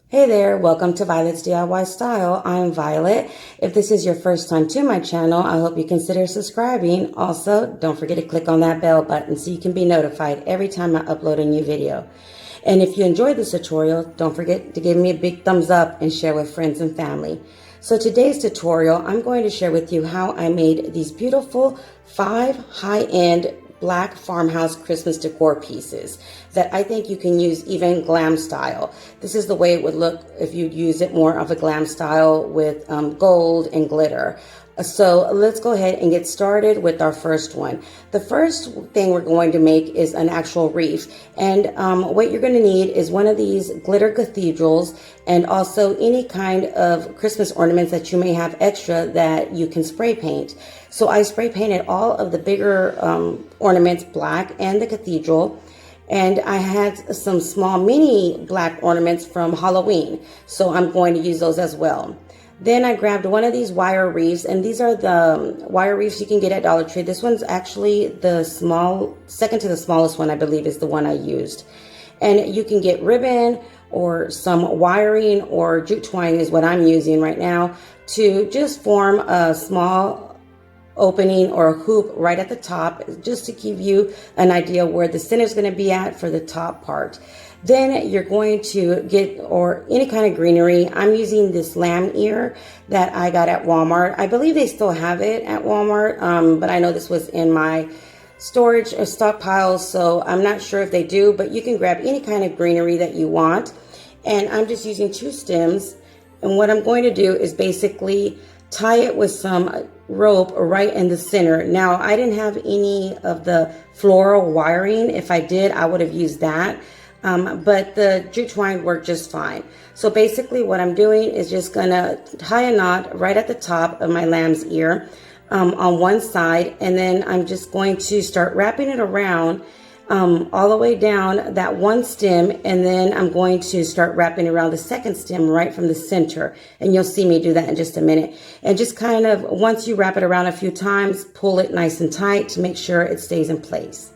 Hey there, welcome to Violet's DIY Style. I'm Violet. If this is your first time to my channel, I hope you consider subscribing. Also, don't forget to click on that bell button so you can be notified every time I upload a new video. And if you enjoyed this tutorial, don't forget to give me a big thumbs up and share with friends and family. So today's tutorial, I'm going to share with you how I made these beautiful 5 high-end black farmhouse Christmas decor pieces that I think you can use even glam style. This is the way it would look if you'd use it more of a glam style with gold and glitter. So let's go ahead and get started with our first one. The first thing we're going to make is an actual wreath. And what you're going to need is one of these glitter cathedrals and also any kind of Christmas ornaments that you may have extra that you can spray paint. So I spray painted all of the bigger ornaments black and the cathedral. And I had some small mini black ornaments from Halloween. So I'm going to use those as well. Then I grabbed one of these wire wreaths, and these are the wire wreaths you can get at Dollar Tree. This one's actually the second to the smallest one, I believe, is the one I used. And you can get ribbon or some wiring or jute twine is what I'm using right now to just form a small opening or a hoop right at the top, just to give you an idea where the center is going to be at for the top part. Then you're going to get any kind of greenery. I'm using this lamb ear that I got at Walmart. I believe they still have it at Walmart, but I know this was in my storage or stockpile, so I'm not sure if they do, but you can grab any kind of greenery that you want. And I'm just using 2 stems. And what I'm going to do is basically tie it with some rope right in the center. Now, I didn't have any of the floral wiring. If I did, I would have used that. But the jute twine worked just fine. So basically what I'm doing is just gonna tie a knot right at the top of my lamb's ear on one side, and then I'm just going to start wrapping it around all the way down that one stem, and then I'm going to start wrapping around the second stem right from the center, and you'll see me do that in just a minute. And just kind of, once you wrap it around a few times, pull it nice and tight to make sure it stays in place.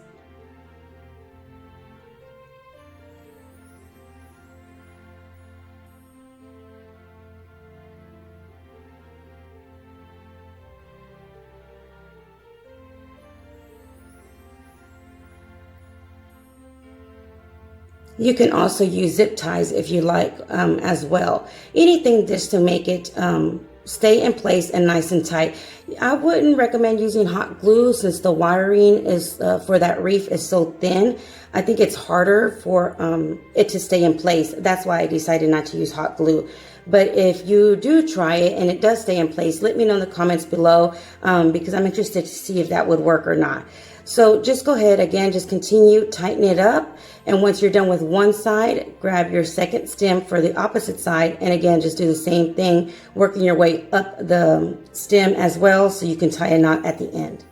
You can also use zip ties if you like as well. Anything just to make it stay in place and nice and tight. I wouldn't recommend using hot glue since the wiring is for that wreath is so thin. I think it's harder for it to stay in place. That's why I decided not to use hot glue. But if you do try it and it does stay in place, let me know in the comments below because I'm interested to see if that would work or not. So just go ahead, again, just continue, tighten it up. And once you're done with one side, grab your second stem for the opposite side. And again, just do the same thing, working your way up the stem as well so you can tie a knot at the end.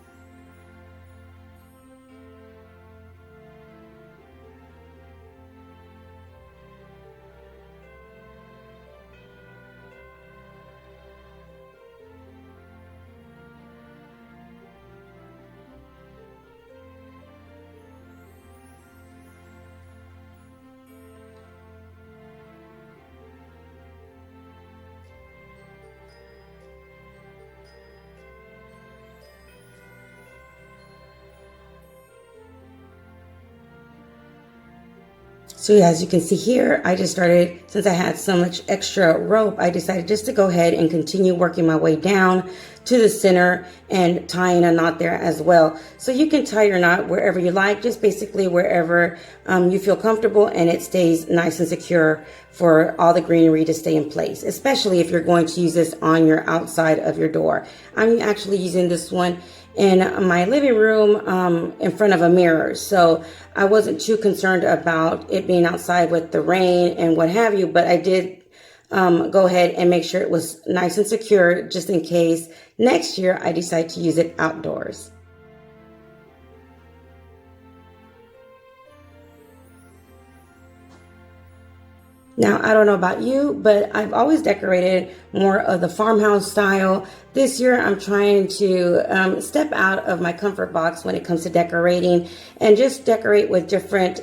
So as you can see here, I just started, since I had so much extra rope, I decided just to go ahead and continue working my way down to the center and tying a knot there as well. So you can tie your knot wherever you like, just basically wherever you feel comfortable, and it stays nice and secure for all the greenery to stay in place, especially if you're going to use this on your outside of your door. I'm actually using this one in my living room in front of a mirror. So I wasn't too concerned about it being outside with the rain and what have you, but I did go ahead and make sure it was nice and secure just in case next year I decide to use it outdoors. Now, I don't know about you, but I've always decorated more of the farmhouse style. This year, I'm trying to step out of my comfort box when it comes to decorating and just decorate with different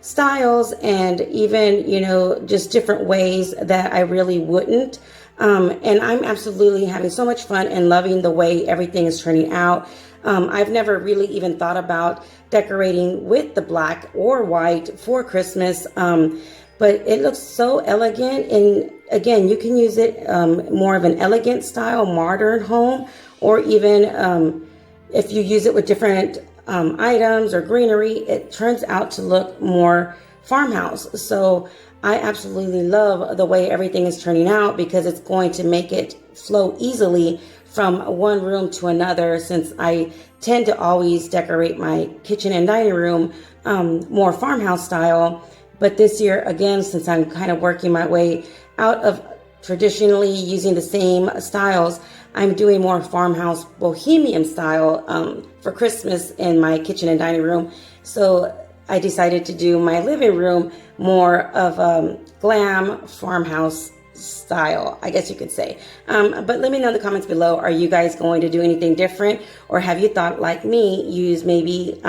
styles, and even, you know, just different ways that I really wouldn't. And I'm absolutely having so much fun and loving the way everything is turning out. I've never really even thought about decorating with the black or white for Christmas, but it looks so elegant. And again, you can use it more of an elegant style, modern home, or even if you use it with different items or greenery, it turns out to look more farmhouse. So I absolutely love the way everything is turning out, because it's going to make it flow easily from one room to another, since I tend to always decorate my kitchen and dining room more farmhouse style. But this year, again, since I'm kind of working my way out of traditionally using the same styles, I'm doing more farmhouse bohemian style for Christmas in my kitchen and dining room. So I decided to do my living room more of glam farmhouse style, I guess you could say. But let me know in the comments below, are you guys going to do anything different? Or have you thought, like me, use maybe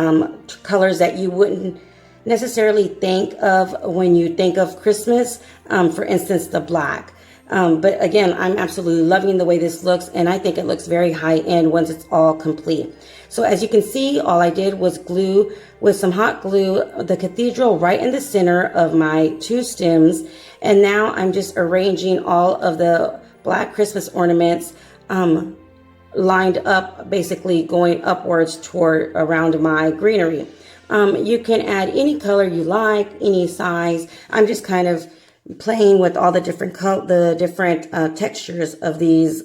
colors that you wouldn't necessarily think of when you think of Christmas? For instance, the black. But again, I'm absolutely loving the way this looks, and I think it looks very high end once it's all complete. So as you can see, all I did was glue with some hot glue the cathedral right in the center of my two stems. And now I'm just arranging all of the black Christmas ornaments lined up, basically going upwards toward around my greenery. You can add any color you like, any size. I'm just kind of playing with all the different textures of these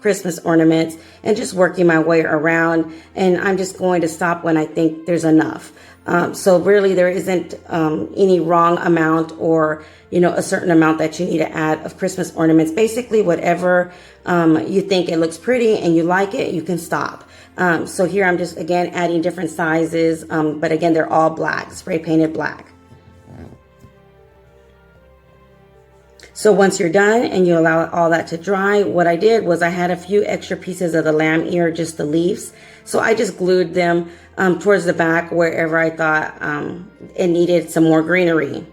Christmas ornaments and just working my way around. And I'm just going to stop when I think there's enough. So really there isn't any wrong amount or, you know, a certain amount that you need to add of Christmas ornaments. Basically whatever you think it looks pretty and you like it, you can stop. So here I'm just, again, adding different sizes. But again, they're all black, spray painted black. So once you're done and you allow all that to dry, what I did was I had a few extra pieces of the lamb ear, just the leaves. So I just glued them towards the back wherever I thought it needed some more greenery.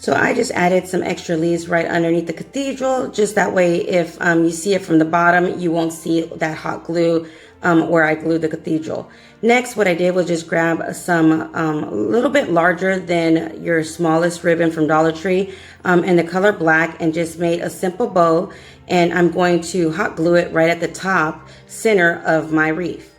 So I just added some extra leaves right underneath the cathedral, just that way if you see it from the bottom, you won't see that hot glue where I glued the cathedral. Next, what I did was just grab some a little bit larger than your smallest ribbon from Dollar Tree in the color black, and just made a simple bow. And I'm going to hot glue it right at the top center of my wreath.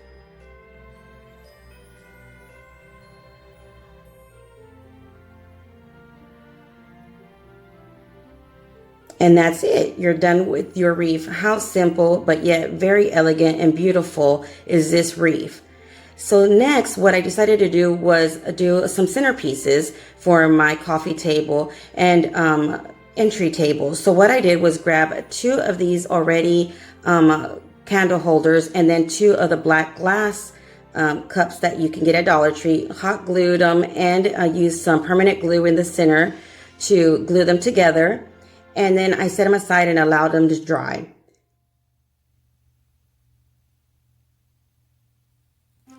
And that's it. You're done with your wreath. How simple, but yet very elegant and beautiful is this wreath. So next, what I decided to do was do some centerpieces for my coffee table and entry table. So what I did was grab two of these already candle holders, and then two of the black glass cups that you can get at Dollar Tree. Hot glued them and used some permanent glue in the center to glue them together. And then I set them aside and allowed them to dry.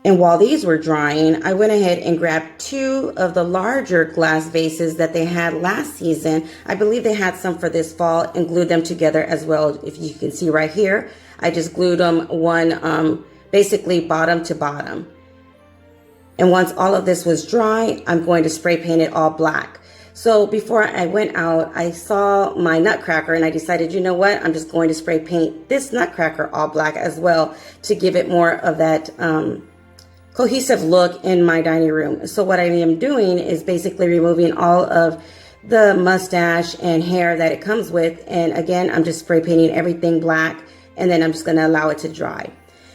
And while these were drying, I went ahead and grabbed two of the larger glass vases that they had last season. I believe they had some for this fall, and glued them together as well. If you can see right here, I just glued them one basically bottom to bottom. And once all of this was dry, I'm going to spray paint it all black. So before I went out, I saw my nutcracker and I decided, you know what, I'm just going to spray paint this nutcracker all black as well to give it more of that cohesive look in my dining room. So what I am doing is basically removing all of the mustache and hair that it comes with. And again, I'm just spray painting everything black, and then I'm just going to allow it to dry.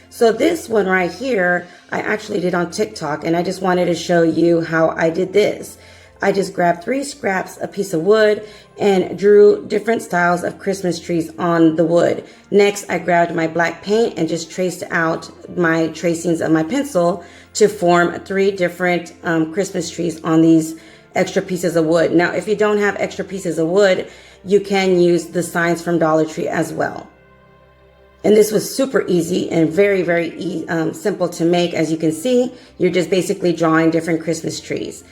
So this one right here, I actually did on TikTok, and I just wanted to show you how I did this. I just grabbed 3 scraps, a piece of wood, and drew different styles of Christmas trees on the wood. Next, I grabbed my black paint and just traced out my tracings of my pencil to form 3 different Christmas trees on these extra pieces of wood. Now, if you don't have extra pieces of wood, you can use the signs from Dollar Tree as well. And this was super easy and very, very simple to make. As you can see, you're just basically drawing different Christmas trees.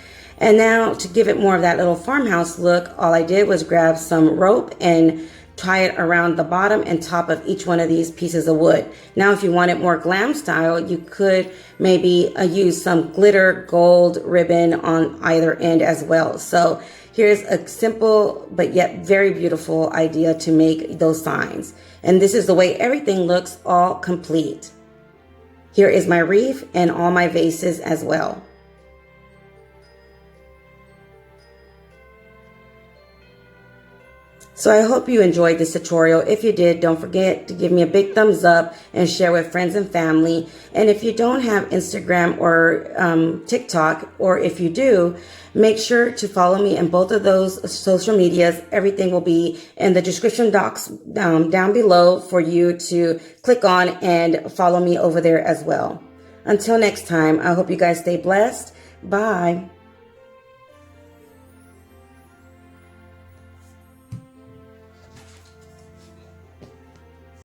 And now to give it more of that little farmhouse look, all I did was grab some rope and tie it around the bottom and top of each one of these pieces of wood. Now, if you want it more glam style, you could maybe use some glitter gold ribbon on either end as well. So here's a simple but yet very beautiful idea to make those signs. And this is the way everything looks all complete. Here is my wreath and all my vases as well. So I hope you enjoyed this tutorial. If you did, don't forget to give me a big thumbs up and share with friends and family. And if you don't have Instagram or TikTok, or if you do, make sure to follow me in both of those social medias. Everything will be in the description box down below for you to click on and follow me over there as well. Until next time, I hope you guys stay blessed. Bye.